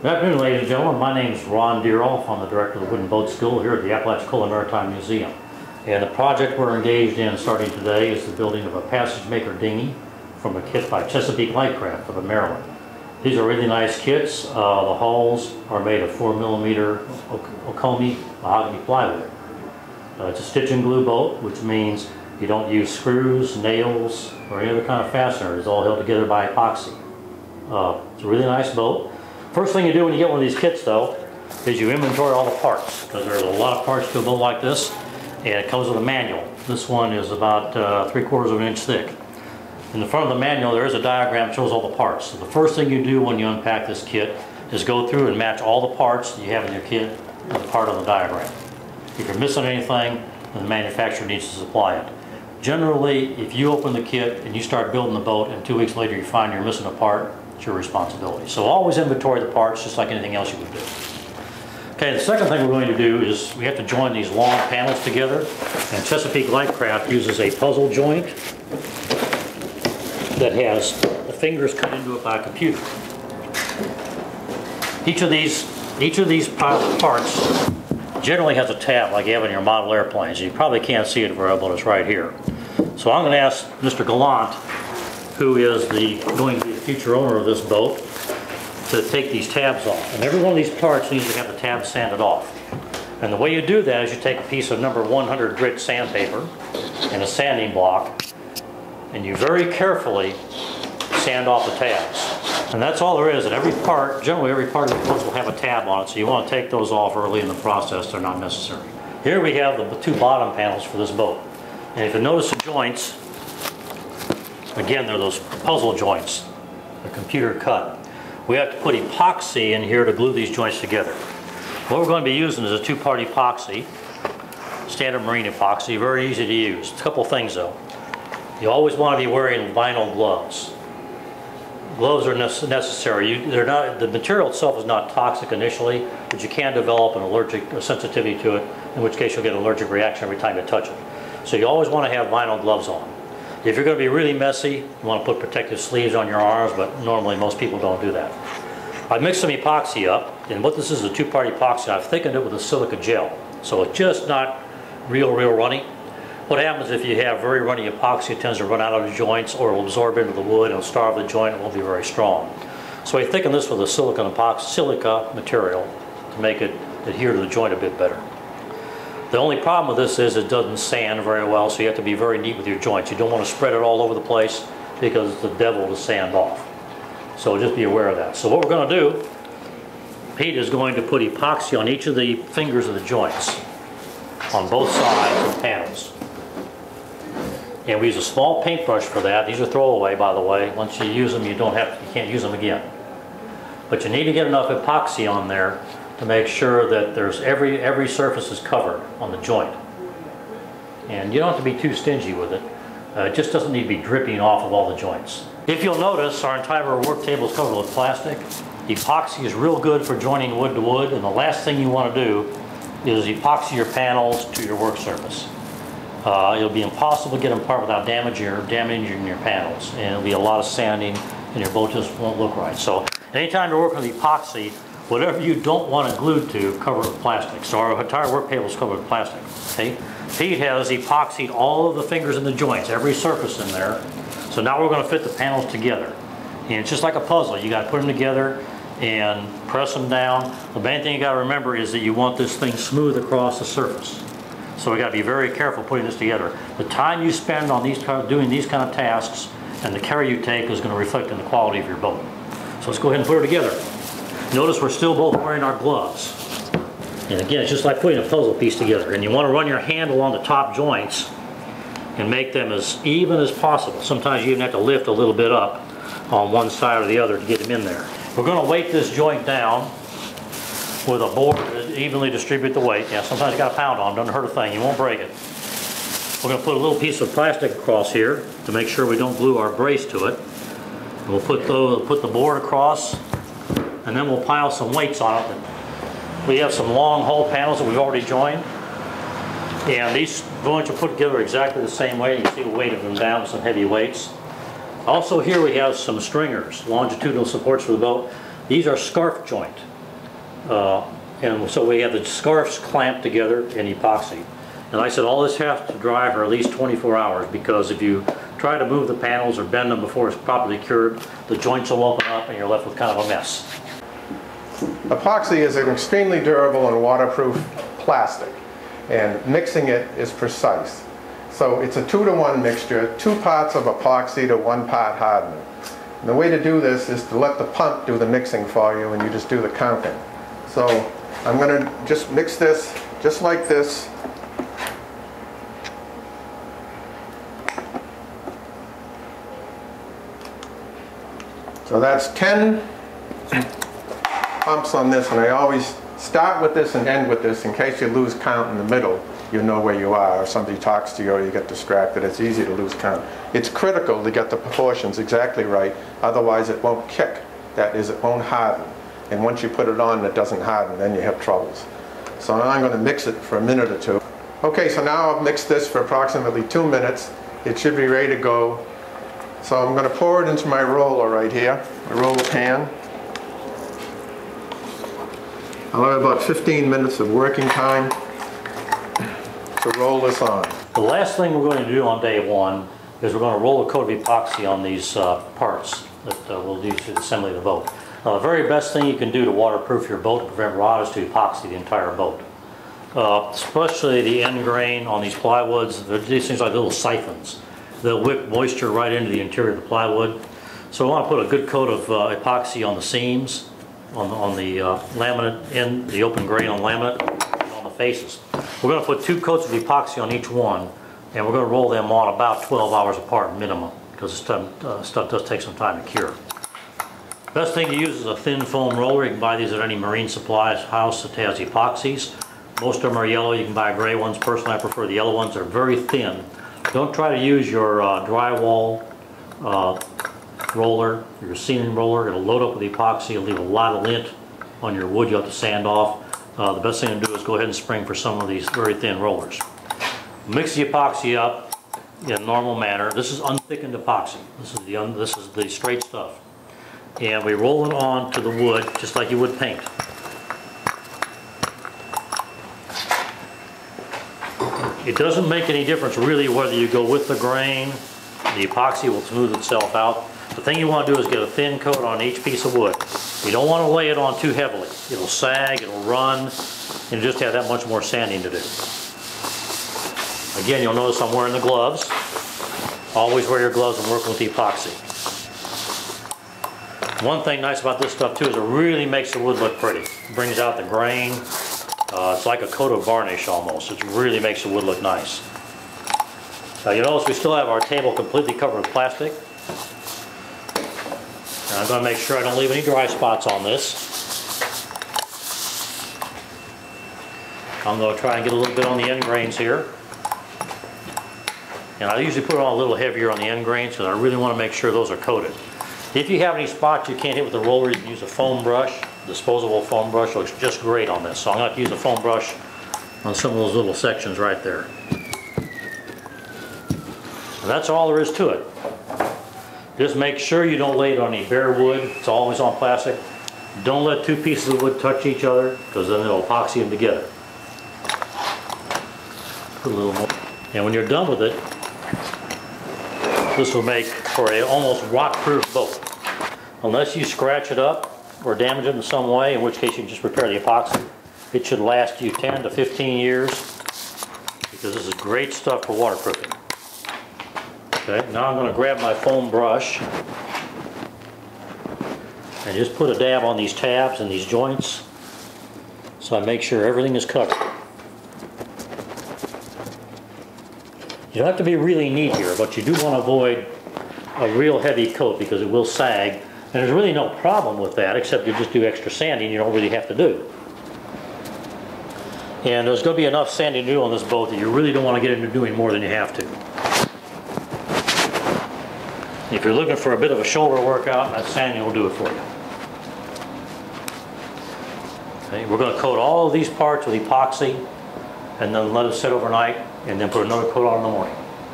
Good afternoon, ladies and gentlemen. My name is Ron Deeroff. I'm the director of the Wooden Boat School here at the Apalachicola Maritime Museum. And the project we're engaged in starting today is the building of a Passagemaker Dinghy from a kit by Chesapeake Lightcraft of Maryland. These are really nice kits. The hulls are made of 4mm Okomi mahogany plywood. It's a stitch and glue boat, which means you don't use screws, nails, or any other kind of fastener. It's all held together by epoxy. It's a really nice boat. First thing you do when you get one of these kits, though, is you inventory all the parts, because there's a lot of parts to a boat like this, and it comes with a manual. This one is about 3/4 of an inch thick. In the front of the manual, there is a diagram that shows all the parts. So the first thing you do when you unpack this kit is go through and match all the parts that you have in your kit with the part on the diagram. If you're missing anything, then the manufacturer needs to supply it. Generally, if you open the kit and you start building the boat and 2 weeks later you find you're missing a part, it's your responsibility. So always inventory the parts just like anything else you would do. Okay, the second thing we're going to do is we have to join these long panels together, and Chesapeake Lightcraft uses a puzzle joint that has the fingers cut into it by a computer. Each of these parts generally has a tab like you have in your model airplanes. You probably can't see it very well, but it's right here. So I'm going to ask Mr. Gallant, who is going to be the future owner of this boat, to take these tabs off. And every one of these parts needs to have the tabs sanded off. And the way you do that is you take a piece of number 100 grit sandpaper and a sanding block, and you very carefully sand off the tabs. And that's all there is. And every part, generally every part of the boat will have a tab on it, so you want to take those off early in the process. They're not necessary. Here we have the two bottom panels for this boat. And if you notice the joints, again, they're those puzzle joints. They're computer cut. We have to put epoxy in here to glue these joints together. What we're going to be using is a two-part epoxy, standard marine epoxy, very easy to use. A couple things though. You always want to be wearing vinyl gloves. Gloves are necessary. The material itself is not toxic initially, but you can develop a sensitivity to it, in which case you'll get an allergic reaction every time you touch it. So you always want to have vinyl gloves on. If you're going to be really messy, you want to put protective sleeves on your arms, but normally most people don't do that. I mixed some epoxy up, and what this is a two-part epoxy. I've thickened it with a silica gel, so it's just not real runny. What happens if you have very runny epoxy, it tends to run out of the joints, or it will absorb into the wood, it'll starve the joint, it won't be very strong. So I thicken this with a silica material to make it adhere to the joint a bit better. The only problem with this is it doesn't sand very well, so you have to be very neat with your joints. You don't want to spread it all over the place because it's the devil to sand off. So just be aware of that. So what we're going to do, Pete is going to put epoxy on each of the fingers of the joints on both sides of the panels. And we use a small paintbrush for that. These are throwaway, by the way. Once you use them, you can't use them again. But you need to get enough epoxy on there to make sure that there's every surface is covered on the joint. And you don't have to be too stingy with it. It just doesn't need to be dripping off of all the joints. If you'll notice, our entire work table is covered with plastic. Epoxy is real good for joining wood to wood, and the last thing you want to do is epoxy your panels to your work surface. It'll be impossible to get them apart without damaging your panels, and it'll be a lot of sanding, and your boat just won't look right. So anytime you're working with epoxy, whatever you don't want it glued to, cover it with plastic. So our entire work table is covered with plastic. Okay? Pete has epoxied all of the fingers in the joints, every surface in there. So now we're going to fit the panels together. And it's just like a puzzle. You got to put them together and press them down. The main thing you got to remember is that you want this thing smooth across the surface. So we got to be very careful putting this together. The time you spend on doing these kind of tasks and the care you take is going to reflect in the quality of your boat. So let's go ahead and put it together. Notice we're still both wearing our gloves. And again, it's just like putting a puzzle piece together. And you want to run your hand along the top joints and make them as even as possible. Sometimes you even have to lift a little bit up on one side or the other to get them in there. We're going to weight this joint down with a board to evenly distribute the weight. Yeah, sometimes you got to pound on, doesn't hurt a thing, you won't break it. We're going to put a little piece of plastic across here to make sure we don't glue our brace to it. And we'll put the board across, and then we'll pile some weights on it. We have some long hull panels that we've already joined, and these joints are put together exactly the same way. You can see the weight of them down with some heavy weights. Also here we have some stringers, longitudinal supports for the boat. These are scarf joint. And so we have the scarves clamped together in epoxy. And like I said, all this has to dry for at least 24 hours, because if you try to move the panels or bend them before it's properly cured, the joints will open up and you're left with kind of a mess. Epoxy is an extremely durable and waterproof plastic, and mixing it is precise. So it's a 2-to-1 mixture, 2 parts of epoxy to 1 part hardener. And the way to do this is to let the pump do the mixing for you, and you just do the counting. So I'm going to just mix this just like this. So that's 10 pumps on this, and I always start with this and end with this in case you lose count in the middle. You know where you are, or somebody talks to you or you get distracted. It's easy to lose count. It's critical to get the proportions exactly right, otherwise it won't kick. That is, it won't harden. And once you put it on and it doesn't harden, then you have troubles. So now I'm going to mix it for a minute or two. Okay, so now I've mixed this for approximately 2 minutes. It should be ready to go. So I'm going to pour it into my roller right here, my roller pan. I'll have about 15 minutes of working time to roll this on. The last thing we're going to do on day 1 is we're going to roll a coat of epoxy on these parts that we'll use for the assembly of the boat. Now, the very best thing you can do to waterproof your boat to prevent rot is to epoxy the entire boat. Especially the end grain on these plywoods. These things like little siphons. They'll whip moisture right into the interior of the plywood. So we want to put a good coat of epoxy on the seams, on the laminate in the open grain on laminate, and on the faces. We're going to put 2 coats of epoxy on each one, and we're going to roll them on about 12 hours apart minimum, because this stuff does take some time to cure. Best thing to use is a thin foam roller. You can buy these at any marine supply house that has epoxies. Most of them are yellow. You can buy gray ones. Personally, I prefer the yellow ones. They're very thin. Don't try to use your drywall roller, your ceiling roller. It'll load up with epoxy. It'll leave a lot of lint on your wood. You'll have to sand off. The best thing to do is go ahead and spring for some of these very thin rollers. Mix the epoxy up in a normal manner. This is unthickened epoxy. This is the straight stuff. And we roll it on to the wood just like you would paint. It doesn't make any difference really whether you go with the grain. The epoxy will smooth itself out. The thing you want to do is get a thin coat on each piece of wood. You don't want to lay it on too heavily. It'll sag, it'll run, and just have that much more sanding to do. Again, you'll notice I'm wearing the gloves. Always wear your gloves and work with the epoxy. One thing nice about this stuff too is it really makes the wood look pretty. It brings out the grain. It's like a coat of varnish almost. It really makes the wood look nice. Now you notice we still have our table completely covered with plastic. And I'm going to make sure I don't leave any dry spots on this. I'm going to try and get a little bit on the end grains here. And I usually put it on a little heavier on the end grains because I really want to make sure those are coated. If you have any spots you can't hit with the roller, you can use a foam brush. Disposable foam brush looks just great on this. So I'm going to have to use a foam brush on some of those little sections right there. And that's all there is to it. Just make sure you don't lay it on any bare wood. It's always on plastic. Don't let 2 pieces of wood touch each other, because then it'll epoxy them together. Put a little more. And when you're done with it, this will make for a almost rot-proof boat. Unless you scratch it up or damage it in some way, in which case you can just repair the epoxy. It should last you 10 to 15 years, because this is great stuff for waterproofing. Okay, now I'm going to grab my foam brush and just put a dab on these tabs and these joints so I make sure everything is covered. You don't have to be really neat here, but you do want to avoid a real heavy coat because it will sag. And there's really no problem with that, except you just do extra sanding you don't really have to do. And there's going to be enough sanding to do on this boat that you really don't want to get into doing more than you have to. If you're looking for a bit of a shoulder workout, that sanding will do it for you. Okay, we're going to coat all of these parts with epoxy and then let it sit overnight and then put another coat on in the morning.